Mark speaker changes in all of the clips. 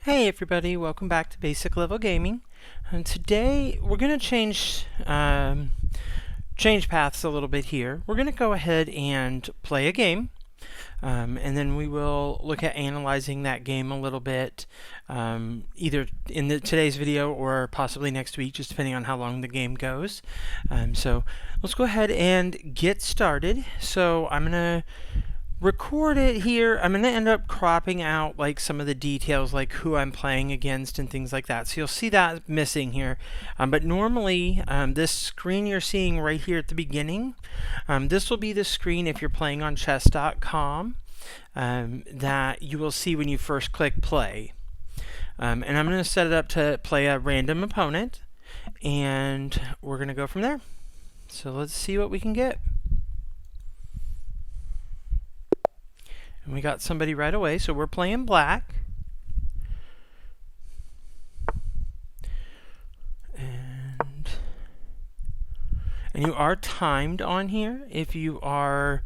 Speaker 1: Hey everybody, welcome back to Basic Level Gaming. And today we're going to change paths a little bit here. We're going to go ahead and play a game, and then we will look at analyzing that game a little bit, either in today's video or possibly next week, just depending on how long the game goes. So let's go ahead and get started. So I'm going to record it here. I'm going to end up cropping out like some of the details, like who I'm playing against and things like that. So you'll see that missing here. But normally, this screen you're seeing right here at the beginning, this will be the screen if you're playing on chess.com that you will see when you first click play. And I'm going to set it up to play a random opponent, and we're going to go from there. So let's see what we can get. And we got somebody right away, so we're playing black. And you are timed on here if you are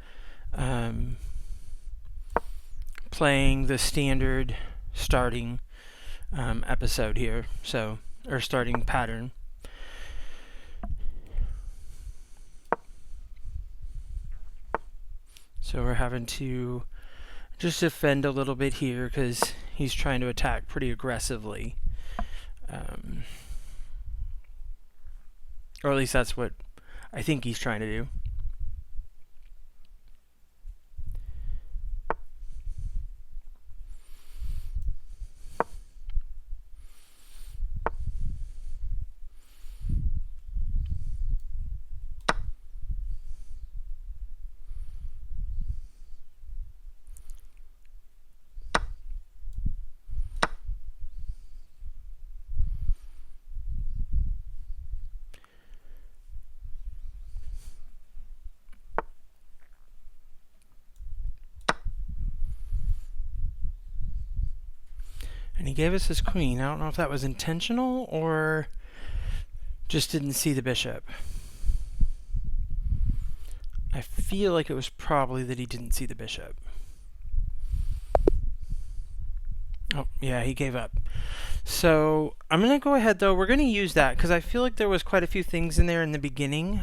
Speaker 1: playing the standard starting episode here, or starting pattern. So we're having to just defend a little bit here because he's trying to attack pretty aggressively. Or at least that's what I think he's trying to do. And he gave us his queen. I don't know if that was intentional or just didn't see the bishop. I feel like it was probably that he didn't see the bishop. Oh, yeah, he gave up. So I'm going to go ahead, though. We're going to use that because I feel like there was quite a few things in there in the beginning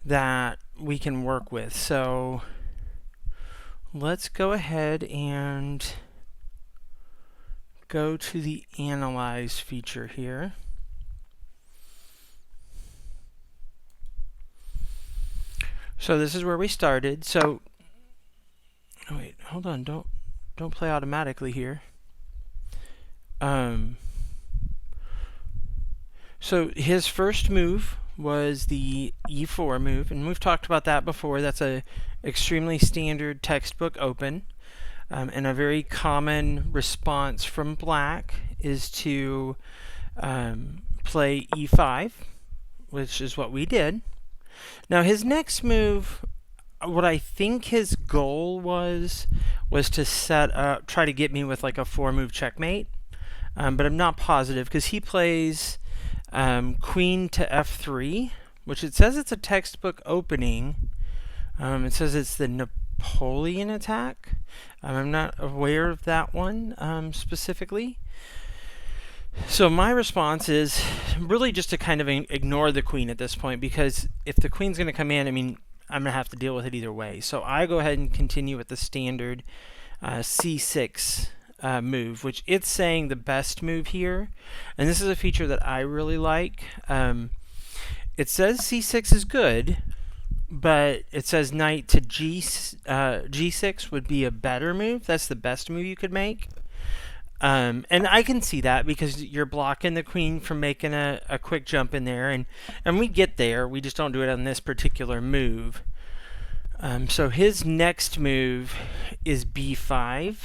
Speaker 1: that we can work with. So let's go ahead and go to the Analyze feature here. So this is where we started. So, oh wait, hold on, don't play automatically here. So his first move was the E4 move, and we've talked about that before. That's a extremely standard textbook open. And a very common response from black is to play e5, which is what we did. Now his next move, what I think his goal was to set up, try to get me with like a 4-move checkmate. But I'm not positive because he plays queen to f3, which it says it's a textbook opening. It says it's the Napoleon attack. I'm not aware of that one specifically. So my response is really just to kind of ignore the queen at this point, because if the queen's going to come in, I mean, I'm going to have to deal with it either way. So I go ahead and continue with the standard c6 move, which it's saying the best move here. And this is a feature that I really like. It says c6 is good, but it says knight to g6 would be a better move. That's the best move you could make. And I can see that because you're blocking the queen from making a quick jump in there. And we get there. We just don't do it on this particular move. So his next move is b5,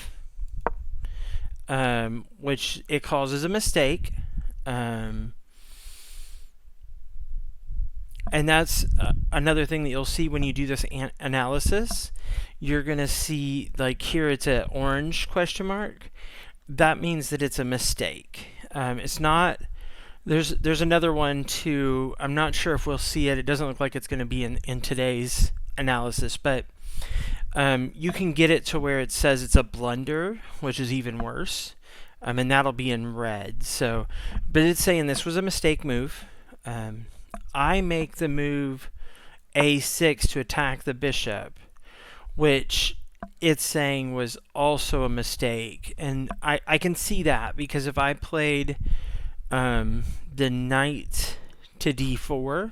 Speaker 1: which it causes a mistake. And that's another thing that you'll see when you do this analysis. You're going to see, like here it's an orange question mark. That means that it's a mistake. It's not. There's another one too. I'm not sure if we'll see it. It doesn't look like it's going to be in today's analysis, but you can get it to where it says it's a blunder, which is even worse. and that'll be in red. So, but it's saying this was a mistake move. I make the move a6 to attack the bishop, which it's saying was also a mistake. And I can see that, because if I played the knight to d4,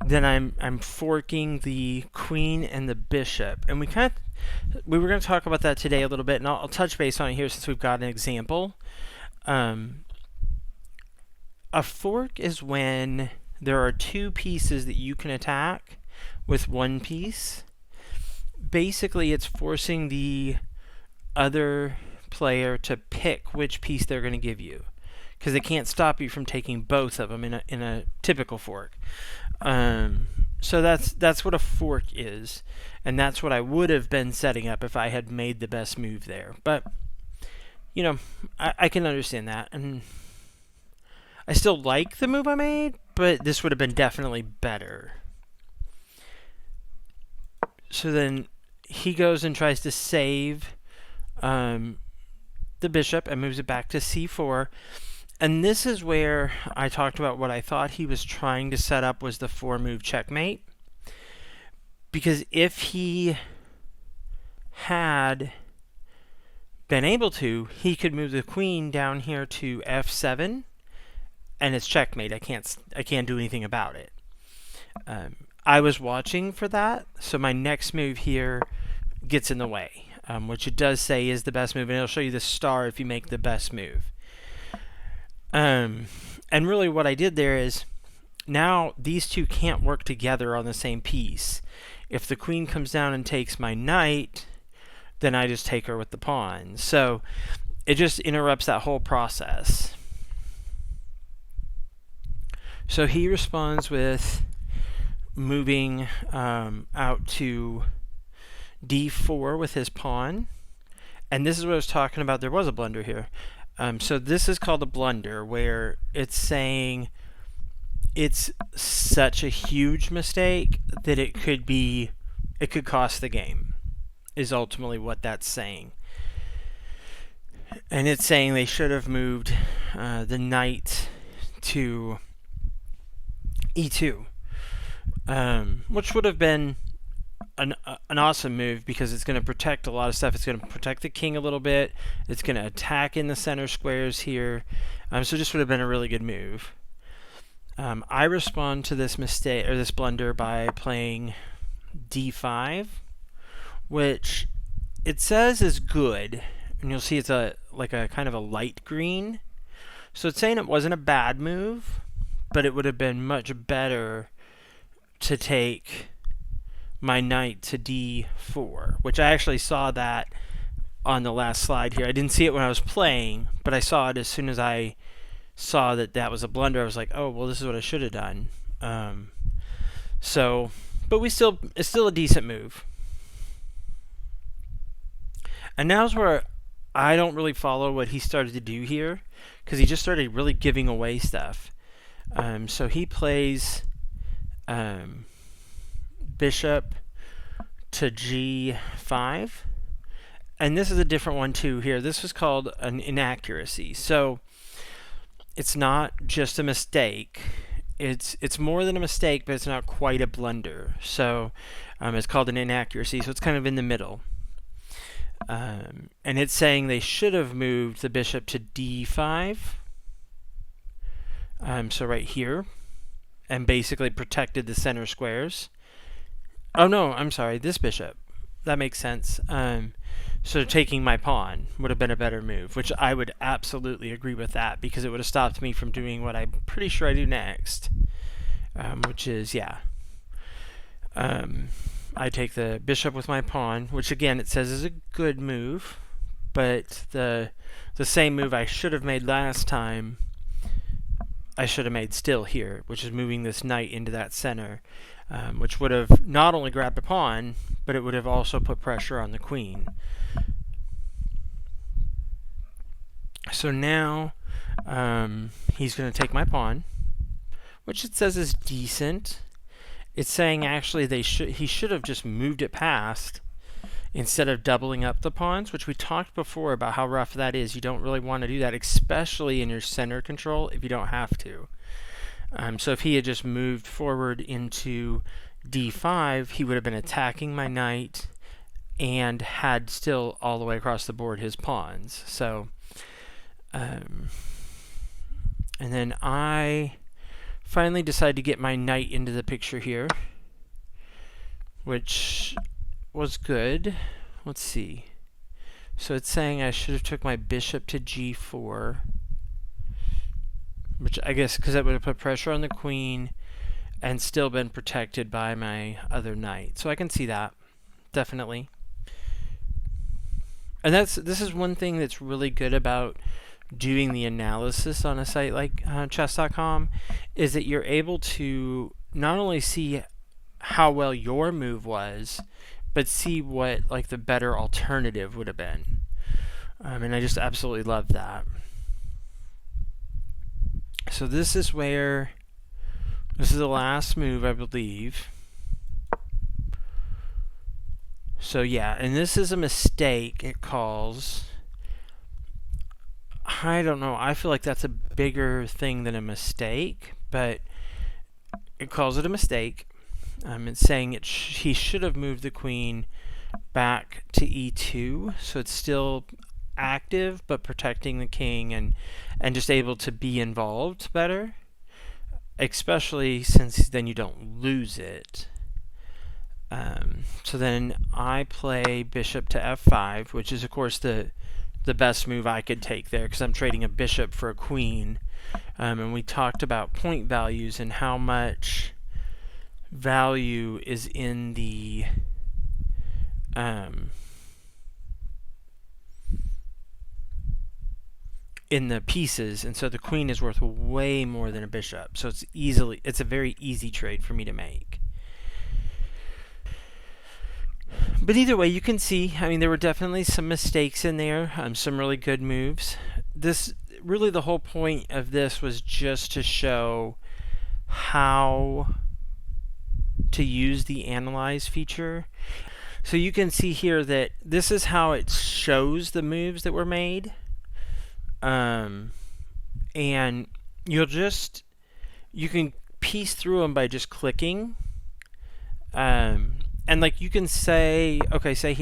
Speaker 1: then I'm forking the queen and the bishop. And we were going to talk about that today a little bit, and I'll touch base on it here since we've got an example. A fork is when there are two pieces that you can attack with one piece. Basically, it's forcing the other player to pick which piece they're going to give you, because they can't stop you from taking both of them in a typical fork. So that's what a fork is, and that's what I would have been setting up if I had made the best move there. But you know, I can understand that, and I still like the move I made, but this would have been definitely better. So then he goes and tries to save the bishop and moves it back to c4. And this is where I talked about what I thought he was trying to set up was the 4-move checkmate. Because if he had been able to, he could move the queen down here to f7, and it's checkmate. I can't do anything about it. I was watching for that, so my next move here gets in the way, which it does say is the best move, and it'll show you the star if you make the best move. And really what I did there is, now these two can't work together on the same piece. If the queen comes down and takes my knight, then I just take her with the pawn. So it just interrupts that whole process. So he responds with moving out to d4 with his pawn. And this is what I was talking about. There was a blunder here. So this is called a blunder, where it's saying it's such a huge mistake that it could cost the game, is ultimately what that's saying. And it's saying they should have moved the knight to e2, which would have been an awesome move, because it's going to protect a lot of stuff. It's going to protect the king a little bit. It's going to attack in the center squares here. So this would have been a really good move. I respond to this mistake, or this blunder, by playing d5, which it says is good, and you'll see it's like a kind of a light green. So it's saying it wasn't a bad move, but it would have been much better to take my knight to d4, which I actually saw that on the last slide here. I didn't see it when I was playing, but I saw it as soon as I saw that that was a blunder. I was like, oh, well, this is what I should have done. But it's still a decent move. And now's where I don't really follow what he started to do here, because he just started really giving away stuff. So he plays bishop to g5, and this is a different one too here. This was called an inaccuracy. So it's not just a mistake, it's more than a mistake, but it's not quite a blunder. So it's called an inaccuracy, so it's kind of in the middle. And it's saying they should have moved the bishop to d5, so right here, and basically protected the center squares. Oh no, I'm sorry, this bishop. That makes sense. So taking my pawn would have been a better move, which I would absolutely agree with that, because it would have stopped me from doing what I'm pretty sure I do next, which is, I take the bishop with my pawn, which again it says is a good move, but the same move I should have made last time, I should have made still here, which is moving this knight into that center, which would have not only grabbed a pawn, but it would have also put pressure on the queen. So now he's going to take my pawn, which it says is decent. It's saying actually he should have just moved it past instead of doubling up the pawns, which we talked before about how rough that is. You don't really want to do that, especially in your center control if you don't have to. So if he had just moved forward into d5, he would have been attacking my knight and had still all the way across the board his pawns. So, and then I finally decided to get my knight into the picture here, which was good. Let's see. So it's saying I should have took my bishop to g4, which I guess because that would have put pressure on the queen and still been protected by my other knight. So I can see that, definitely. And this is one thing that's really good about doing the analysis on a site like chess.com, is that you're able to not only see how well your move was, but see what like the better alternative would have been. And I just absolutely love that. So this is the last move, I believe. So yeah, and this is a mistake, it calls. I don't know, I feel like that's a bigger thing than a mistake, but it calls it a mistake. It's saying he should have moved the queen back to e2, so it's still active but protecting the king and just able to be involved better, especially since then you don't lose it. So then I play bishop to f5, which is of course the best move I could take there because I'm trading a bishop for a queen. And we talked about point values and how much value is in the pieces, and so the queen is worth way more than a bishop. So it's a very easy trade for me to make. But either way, you can see, I mean, there were definitely some mistakes in there, some really good moves. Really the whole point of this was just to show how to use the analyze feature. So you can see here that this is how it shows the moves that were made. And you can piece through them by just clicking. And like you can say, okay, say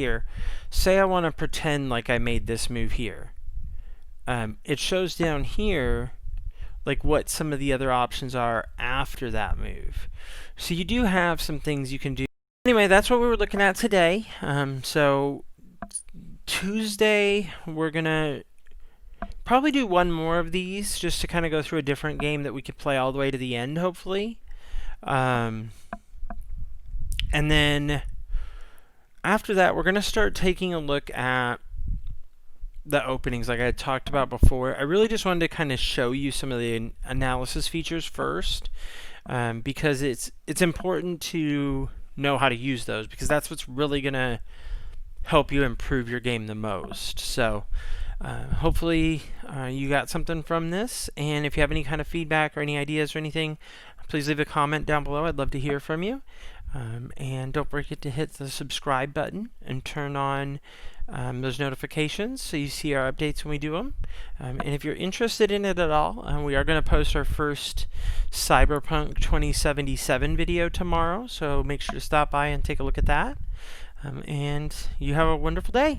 Speaker 1: I want to pretend like I made this move here. It shows down here like what some of the other options are after that move. So you do have some things you can do. Anyway, that's what we were looking at today. So Tuesday, we're going to probably do one more of these just to kind of go through a different game that we could play all the way to the end, hopefully. And then after that, we're going to start taking a look at the openings like I had talked about before. I really just wanted to kind of show you some of the analysis features first, because it's important to know how to use those, because that's what's really going to help you improve your game the most. So hopefully you got something from this, and if you have any kind of feedback or any ideas or anything, please leave a comment down below. I'd love to hear from you. And don't forget to hit the subscribe button and turn on those notifications so you see our updates when we do them. And if you're interested in it at all, we are going to post our first Cyberpunk 2077 video tomorrow, so make sure to stop by and take a look at that. And you have a wonderful day.